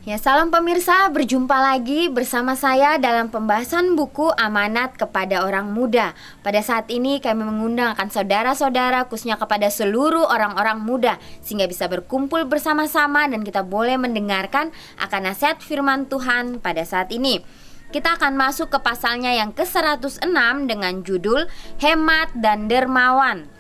Ya, salam pemirsa, berjumpa lagi bersama saya dalam pembahasan buku Amanat kepada Orang Muda. Pada saat ini kami mengundang akan saudara-saudara, khususnya kepada seluruh orang-orang muda, sehingga bisa berkumpul bersama-sama dan kita boleh mendengarkan akan nasihat firman Tuhan pada saat ini. Kita akan masuk ke pasalnya yang ke-106 dengan judul Hemat dan Dermawan.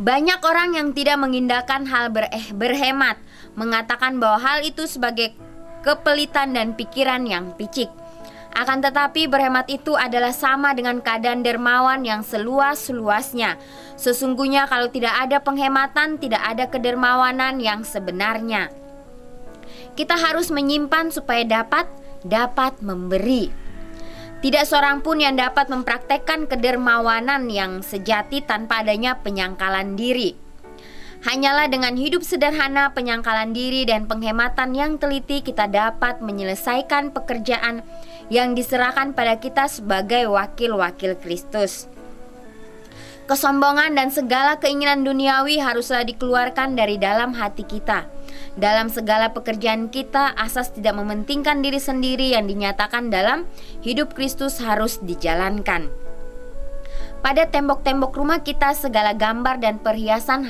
Banyak orang yang tidak mengindahkan hal berhemat, mengatakan bahwa hal itu sebagai kepelitan dan pikiran yang picik. Akan tetapi berhemat itu adalah sama dengan keadaan dermawan yang seluas-luasnya. Sesungguhnya kalau tidak ada penghematan, tidak ada kedermawanan yang sebenarnya. Kita harus menyimpan supaya dapat memberi. Tidak seorang pun yang dapat mempraktekkan kedermawanan yang sejati tanpa adanya penyangkalan diri. Hanyalah dengan hidup sederhana, penyangkalan diri, dan penghematan yang teliti kita dapat menyelesaikan pekerjaan yang diserahkan pada kita sebagai wakil-wakil Kristus. Kesombongan dan segala keinginan duniawi haruslah dikeluarkan dari dalam hati kita. Dalam segala pekerjaan kita, asas tidak mementingkan diri sendiri yang dinyatakan dalam hidup Kristus harus dijalankan. Pada tembok-tembok rumah kita, segala gambar dan perhiasan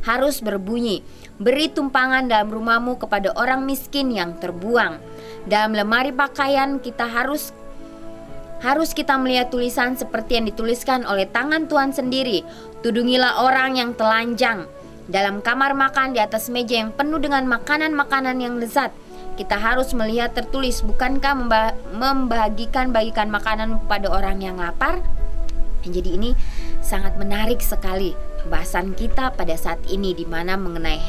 harus berbunyi, "Beri tumpangan dalam rumahmu kepada orang miskin yang terbuang." Dalam lemari pakaian kita harus kita melihat tulisan seperti yang dituliskan oleh tangan Tuhan sendiri, "Tudungilah orang yang telanjang." Dalam kamar makan, di atas meja yang penuh dengan makanan-makanan yang lezat, kita harus melihat tertulis, "Bukankah bagikan makanan pada orang yang lapar?" Jadi ini sangat menarik sekali bahasan kita pada saat ini, di mana mengenai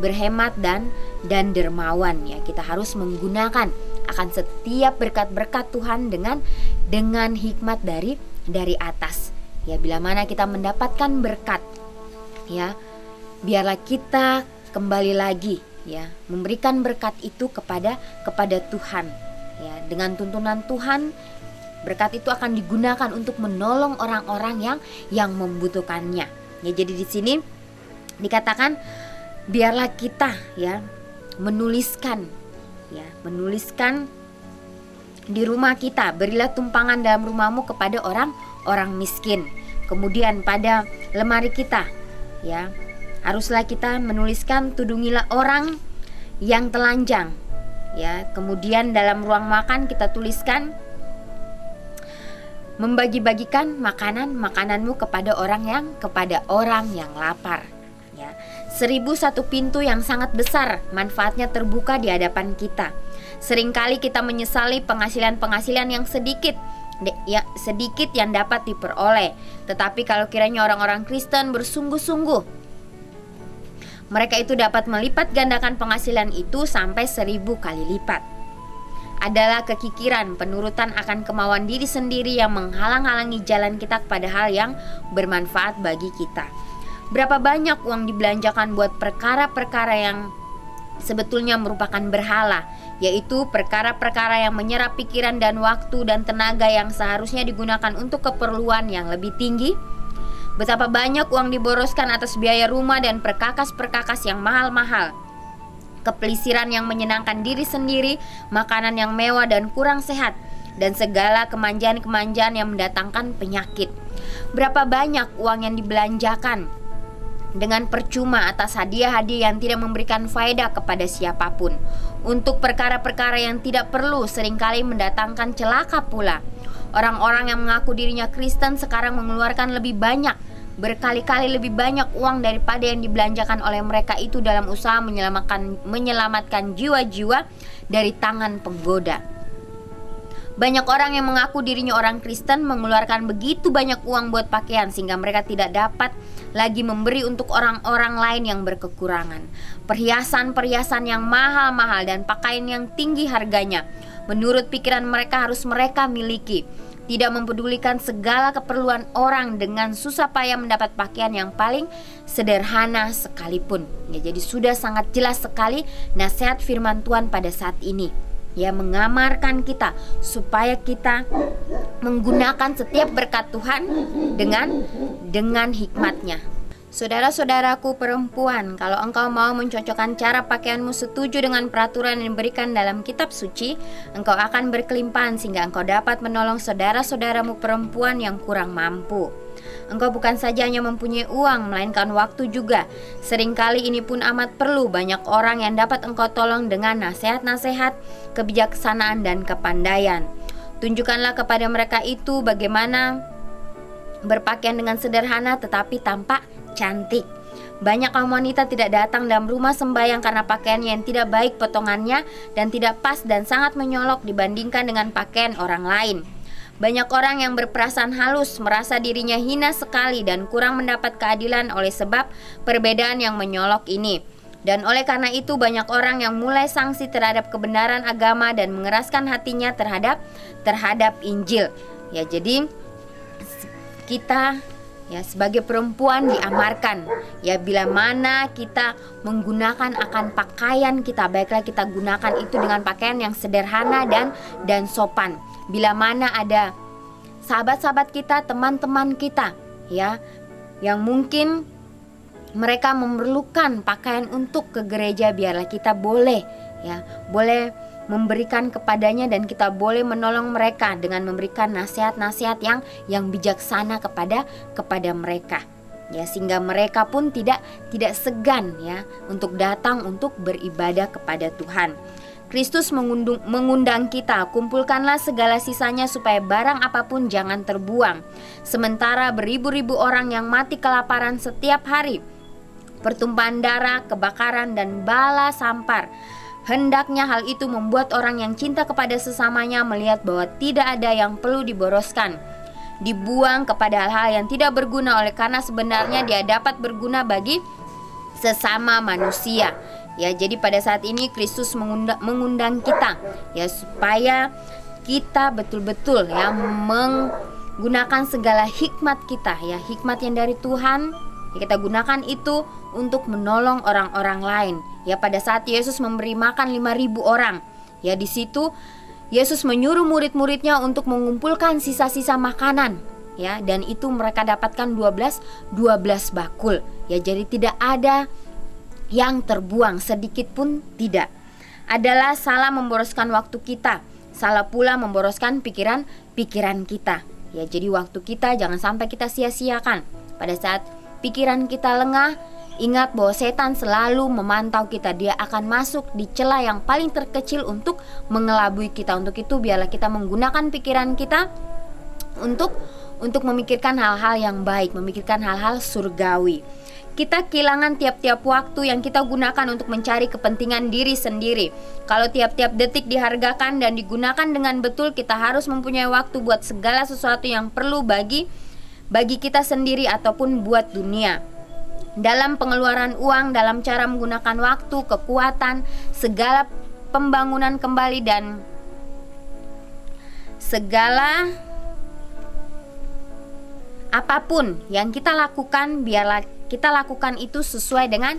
berhemat dan dermawan ya. Kita harus menggunakan akan setiap berkat-berkat Tuhan dengan hikmat dari atas. Ya, bila mana kita mendapatkan berkat, ya, biarlah kita kembali lagi ya, memberikan berkat itu kepada Tuhan. Ya, dengan tuntunan Tuhan, berkat itu akan digunakan untuk menolong orang-orang yang membutuhkannya. Ya, jadi di sini dikatakan biarlah kita ya menuliskan di rumah kita, "Berilah tumpangan dalam rumahmu kepada orang miskin." Kemudian pada lemari kita ya haruslah kita menuliskan, "Tudungilah orang yang telanjang." Ya, kemudian dalam ruang makan kita tuliskan, "Membagi-bagikan makananmu kepada orang yang lapar." Ya, 1001 pintu yang sangat besar manfaatnya terbuka di hadapan kita. Seringkali kita menyesali penghasilan yang sedikit yang dapat diperoleh. Tetapi kalau kiranya orang-orang Kristen bersungguh-sungguh, mereka itu dapat melipat gandakan penghasilan itu sampai 1000 kali lipat. Adalah kekikiran, penurutan akan kemauan diri sendiri yang menghalang-halangi jalan kita kepada hal yang bermanfaat bagi kita. Berapa banyak uang dibelanjakan buat perkara-perkara yang sebetulnya merupakan berhala, yaitu perkara-perkara yang menyerap pikiran dan waktu dan tenaga yang seharusnya digunakan untuk keperluan yang lebih tinggi. Betapa banyak uang diboroskan atas biaya rumah dan perkakas-perkakas yang mahal-mahal, kepelisiran yang menyenangkan diri sendiri, makanan yang mewah dan kurang sehat, dan segala kemanjaan-kemanjaan yang mendatangkan penyakit. Berapa banyak uang yang dibelanjakan dengan percuma atas hadiah-hadiah yang tidak memberikan faedah kepada siapapun. Untuk perkara-perkara yang tidak perlu seringkali mendatangkan celaka pula. Orang-orang yang mengaku dirinya Kristen sekarang mengeluarkan berkali-kali lebih banyak uang daripada yang dibelanjakan oleh mereka itu dalam usaha menyelamatkan jiwa-jiwa dari tangan penggoda. Banyak orang yang mengaku dirinya orang Kristen mengeluarkan begitu banyak uang buat pakaian sehingga mereka tidak dapat lagi memberi untuk orang-orang lain yang berkekurangan. Perhiasan-perhiasan yang mahal-mahal dan pakaian yang tinggi harganya, menurut pikiran mereka harus mereka miliki. Tidak mempedulikan segala keperluan orang dengan susah payah mendapat pakaian yang paling sederhana sekalipun. Ya, jadi sudah sangat jelas sekali nasihat firman Tuhan pada saat ini. Ya, mengamarkan kita supaya kita menggunakan setiap berkat Tuhan dengan hikmatnya. Saudara-saudaraku perempuan, kalau engkau mau mencocokkan cara pakaianmu setuju dengan peraturan yang diberikan dalam kitab suci, engkau akan berkelimpahan sehingga engkau dapat menolong saudara-saudaramu perempuan yang kurang mampu. Engkau bukan saja hanya mempunyai uang, melainkan waktu juga. Seringkali ini pun amat perlu. Banyak orang yang dapat engkau tolong dengan nasihat-nasihat, kebijaksanaan, dan kepandaian. Tunjukkanlah kepada mereka itu bagaimana berpakaian dengan sederhana tetapi tampak cantik. Banyak kaum wanita tidak datang dalam rumah sembahyang karena pakaiannya yang tidak baik potongannya dan tidak pas dan sangat menyolok dibandingkan dengan pakaian orang lain. Banyak orang yang berperasaan halus merasa dirinya hina sekali dan kurang mendapat keadilan oleh sebab perbedaan yang menyolok ini. Dan oleh karena itu banyak orang yang mulai sangsi terhadap kebenaran agama dan mengeraskan hatinya terhadap Injil. Ya, jadi kita sebagai perempuan diamarkan bila mana kita menggunakan akan pakaian kita, baiklah kita gunakan itu dengan pakaian yang sederhana dan sopan. Bila mana ada sahabat-sahabat kita, teman-teman kita yang mungkin mereka memerlukan pakaian untuk ke gereja, biarlah kita boleh memberikan kepadanya dan kita boleh menolong mereka dengan memberikan nasihat-nasihat yang bijaksana kepada mereka, sehingga mereka pun tidak segan untuk datang untuk beribadah kepada Tuhan. Kristus mengundang kita, kumpulkanlah segala sisanya supaya barang apapun jangan terbuang. Sementara beribu-ribu orang yang mati kelaparan setiap hari, pertumpahan darah, kebakaran, dan bala sampar. Hendaknya hal itu membuat orang yang cinta kepada sesamanya melihat bahwa tidak ada yang perlu diboroskan, dibuang kepada hal-hal yang tidak berguna, oleh karena sebenarnya dia dapat berguna bagi sesama manusia. Jadi pada saat ini Kristus mengundang kita supaya kita betul-betul menggunakan segala hikmat kita, hikmat yang dari Tuhan. Kita gunakan itu untuk menolong orang-orang lain. Pada saat Yesus memberi makan 5.000 orang, di situ Yesus menyuruh murid-muridnya untuk mengumpulkan sisa-sisa makanan, dan itu mereka dapatkan 12 bakul. Jadi tidak ada yang terbuang, sedikit pun tidak. Adalah salah memboroskan waktu kita, salah pula memboroskan pikiran kita. Jadi waktu kita jangan sampai kita sia-siakan. Pada saat pikiran kita lengah, ingat bahwa setan selalu memantau kita. Dia akan masuk di celah yang paling terkecil untuk mengelabui kita. Untuk itu biarlah kita menggunakan pikiran kita untuk memikirkan hal-hal yang baik, memikirkan hal-hal surgawi. Kita kehilangan tiap-tiap waktu yang kita gunakan untuk mencari kepentingan diri sendiri. Kalau tiap-tiap detik dihargakan dan digunakan dengan betul, kita harus mempunyai waktu buat segala sesuatu yang perlu bagi kita sendiri ataupun buat dunia. Dalam pengeluaran uang, dalam cara menggunakan waktu, kekuatan, segala pembangunan kembali dan segala apapun yang kita lakukan, biarlah kita lakukan itu sesuai dengan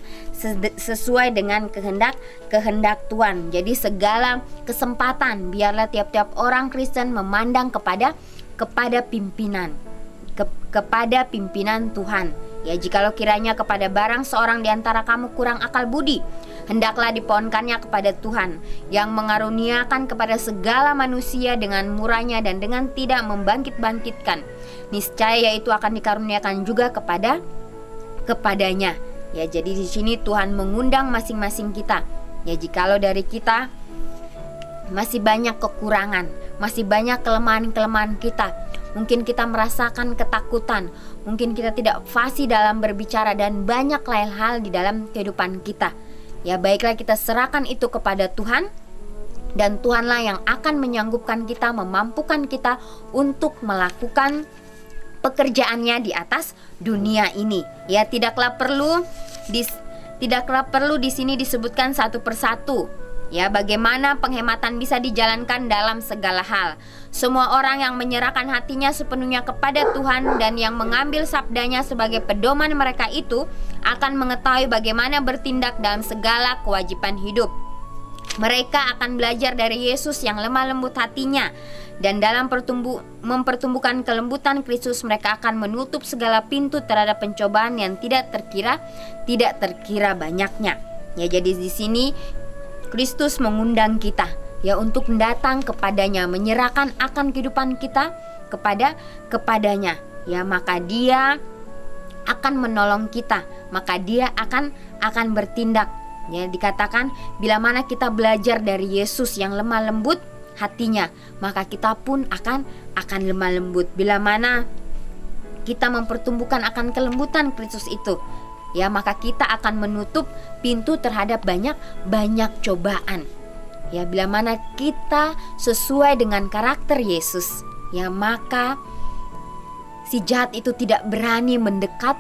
kehendak Tuhan. Jadi segala kesempatan biarlah tiap-tiap orang Kristen memandang kepada pimpinan, kepada pimpinan Tuhan. Jikalau kiranya kepada barang seorang di antara kamu kurang akal budi, hendaklah dipohonkannya kepada Tuhan yang mengaruniakan kepada segala manusia dengan murahnya dan dengan tidak membangkit-bangkitkan. Niscaya itu akan dikaruniakan juga kepadanya. Jadi di sini Tuhan mengundang masing-masing kita. Jikalau dari kita masih banyak kekurangan, masih banyak kelemahan-kelemahan kita, mungkin kita merasakan ketakutan, mungkin kita tidak fasih dalam berbicara dan banyak lain hal di dalam kehidupan kita. Baiklah kita serahkan itu kepada Tuhan, dan Tuhanlah yang akan menyanggupkan kita, memampukan kita untuk melakukan pekerjaannya di atas dunia ini. Tidaklah perlu di sini disebutkan satu persatu bagaimana penghematan bisa dijalankan dalam segala hal. Semua orang yang menyerahkan hatinya sepenuhnya kepada Tuhan dan yang mengambil sabdanya sebagai pedoman mereka itu akan mengetahui bagaimana bertindak dalam segala kewajiban hidup. Mereka akan belajar dari Yesus yang lemah lembut hatinya, dan dalam mempertumbuhkan kelembutan Kristus, mereka akan menutup segala pintu terhadap pencobaan yang tidak terkira banyaknya. Ya, jadi di sini Kristus mengundang kita ya untuk datang kepadanya, menyerahkan akan kehidupan kita kepadanya. Ya, maka Dia akan menolong kita, maka Dia akan bertindak. Ya, dikatakan bila mana kita belajar dari Yesus yang lemah lembut hatinya, maka kita pun akan lemah lembut. Bila mana kita mempertumbuhkan akan kelembutan Kristus itu, ya, maka kita akan menutup pintu terhadap banyak cobaan. Ya, bila mana kita sesuai dengan karakter Yesus, ya, maka si jahat itu tidak berani mendekat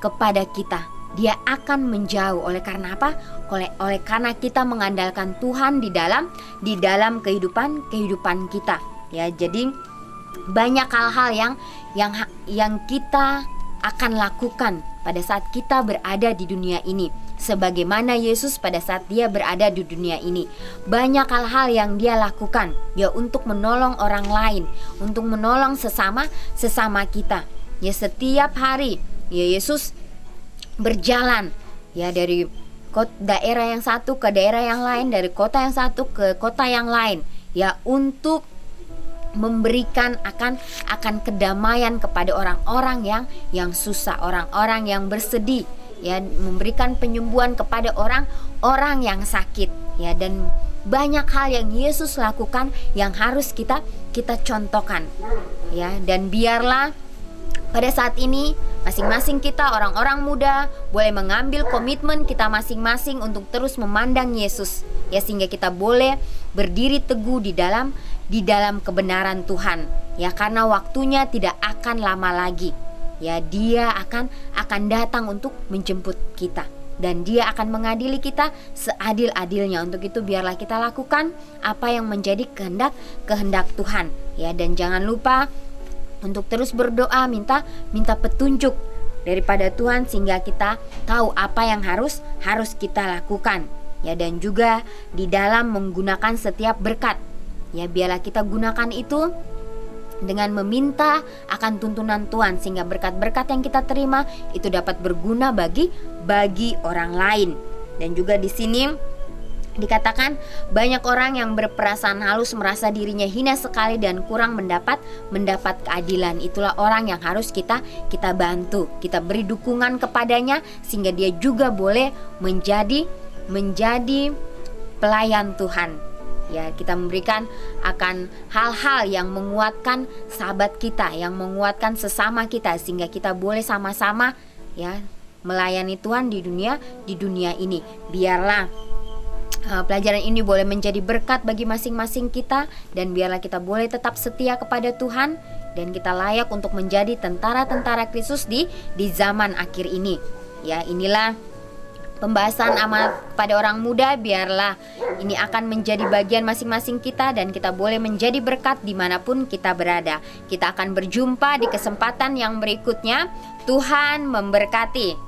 kepada kita. Dia akan menjauh. Oleh karena apa? Oleh karena kita mengandalkan Tuhan di dalam kehidupan kita. Ya, jadi banyak hal-hal yang kita akan lakukan pada saat kita berada di dunia ini. Sebagaimana Yesus pada saat Dia berada di dunia ini, banyak hal-hal yang Dia lakukan ya untuk menolong orang lain, untuk menolong sesama kita. Ya, setiap hari ya Yesus berjalan ya dari daerah yang satu ke daerah yang lain, dari kota yang satu ke kota yang lain, ya, untuk memberikan akan kedamaian kepada orang-orang yang susah, orang-orang yang bersedih, ya, memberikan penyembuhan kepada orang-orang yang sakit, ya, dan banyak hal yang Yesus lakukan yang harus kita contohkan, ya. Dan biarlah pada saat ini masing-masing kita orang-orang muda boleh mengambil komitmen kita masing-masing untuk terus memandang Yesus, ya, sehingga kita boleh berdiri teguh di dalam kebenaran Tuhan, ya, karena waktunya tidak akan lama lagi. Ya, Dia akan datang untuk menjemput kita, dan Dia akan mengadili kita seadil-adilnya. Untuk itu biarlah kita lakukan apa yang menjadi kehendak Tuhan, ya, dan jangan lupa untuk terus berdoa, minta petunjuk daripada Tuhan sehingga kita tahu apa yang harus kita lakukan, ya, dan juga di dalam menggunakan setiap berkat, ya, biarlah kita gunakan itu dengan meminta akan tuntunan Tuhan sehingga berkat-berkat yang kita terima itu dapat berguna bagi orang lain. Dan juga di sini dikatakan banyak orang yang berperasaan halus merasa dirinya hina sekali dan kurang mendapat keadilan. Itulah orang yang harus kita bantu, kita beri dukungan kepadanya sehingga dia juga boleh menjadi pelayan Tuhan. Ya, kita memberikan akan hal-hal yang menguatkan sahabat kita, yang menguatkan sesama kita sehingga kita boleh sama-sama ya melayani Tuhan di dunia ini. Biarlah pelajaran ini boleh menjadi berkat bagi masing-masing kita, dan biarlah kita boleh tetap setia kepada Tuhan dan kita layak untuk menjadi tentara-tentara Kristus di zaman akhir ini. Ya, inilah pembahasan amal kepada orang muda. Biarlah ini akan menjadi bagian masing-masing kita dan kita boleh menjadi berkat dimanapun kita berada. Kita akan berjumpa di kesempatan yang berikutnya. Tuhan memberkati.